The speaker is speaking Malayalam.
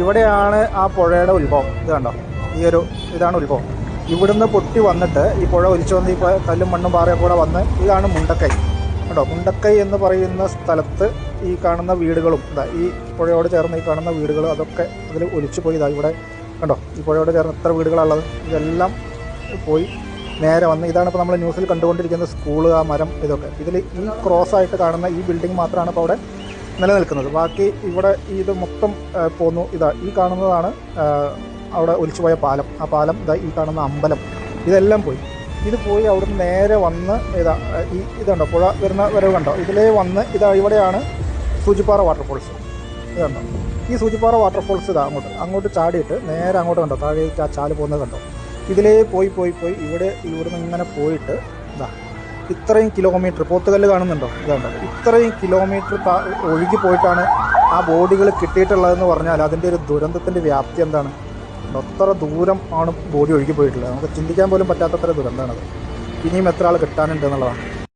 ഇവിടെയാണ് ആ പുഴയുടെ ഉത്ഭവം. ഇത് കണ്ടോ, ഇതാണ് ഉത്ഭവം. ഇവിടുന്ന് പൊട്ടി വന്നിട്ട് ഈ പുഴ ഒലിച്ചു വന്ന് ഈ കല്ലും മണ്ണും പാറയൊക്കെ കൂടെ വന്ന് ഇതാണ് മുണ്ടക്കൈ. കേട്ടോ, മുണ്ടക്കൈ എന്ന് പറയുന്ന സ്ഥലത്ത് ഈ കാണുന്ന വീടുകളും ഈ പുഴയോട് ചേർന്ന് ഈ കാണുന്ന വീടുകൾ അതൊക്കെ അതിൽ ഒലിച്ചു പോയി. ഇവിടെ കണ്ടോ, ഈ പുഴയോട് ചേർന്ന് എത്ര വീടുകളുള്ളത്, ഇതെല്ലാം പോയി നേരെ വന്ന് ഇതാണ് ഇപ്പോൾ നമ്മൾ ന്യൂസിൽ കണ്ടുകൊണ്ടിരിക്കുന്ന സ്കൂള്, ആ മരം, ഇതൊക്കെ. ഇതിൽ ഈ ക്രോസായിട്ട് കാണുന്ന ഈ ബിൽഡിംഗ് മാത്രമാണ് ഇപ്പോൾ അവിടെ നിലനിൽക്കുന്നത്. ബാക്കി ഇവിടെ ഇത് മൊത്തം പോന്നു. ഈ കാണുന്നതാണ് അവിടെ ഒലിച്ചുപോയ പാലം. ആ പാലം, ഈ കാണുന്ന അമ്പലം, ഇതെല്ലാം പോയി. ഇത് പോയി അവിടുന്ന് നേരെ വന്ന് ഇതുണ്ടോ പുഴ വരുന്ന വരവ് കണ്ടോ, ഇതിലേ വന്ന് ഇവിടെയാണ് സൂചിപ്പാറ വാട്ടർഫോൾസ്. ഇത് കണ്ടോ, ഈ സൂചിപ്പാറ വാട്ടർഫോൾസ് അങ്ങോട്ട് ചാടിയിട്ട് നേരെ അങ്ങോട്ട് കണ്ടോ, താഴേക്ക് ആ ചാല് പോകുന്നത് കണ്ടോ. ഇതിലേ പോയി ഇവിടുന്ന് ഇങ്ങനെ പോയിട്ട് ഇത്രയും കിലോമീറ്റർ, പോത്തുകല്ല് കാണുന്നുണ്ടോ, ഇതുണ്ടോ, ഇത്രയും കിലോമീറ്റർ ഒഴുകി പോയിട്ടാണ് ആ ബോഡികൾ കിട്ടിയിട്ടുള്ളതെന്ന് പറഞ്ഞാൽ അതിൻ്റെ ഒരു ദുരന്തത്തിൻ്റെ വ്യാപ്തി എന്താണ്. എത്ര ദൂരം ആണ് ബോഡി ഒഴുകി പോയിട്ടുള്ളത്, നമുക്ക് ചിന്തിക്കാൻ പോലും പറ്റാത്തത്ര ദുരന്തമാണത്. ഇനിയും എത്ര ആൾ കിട്ടാനുണ്ട് എന്നുള്ളതാണ്.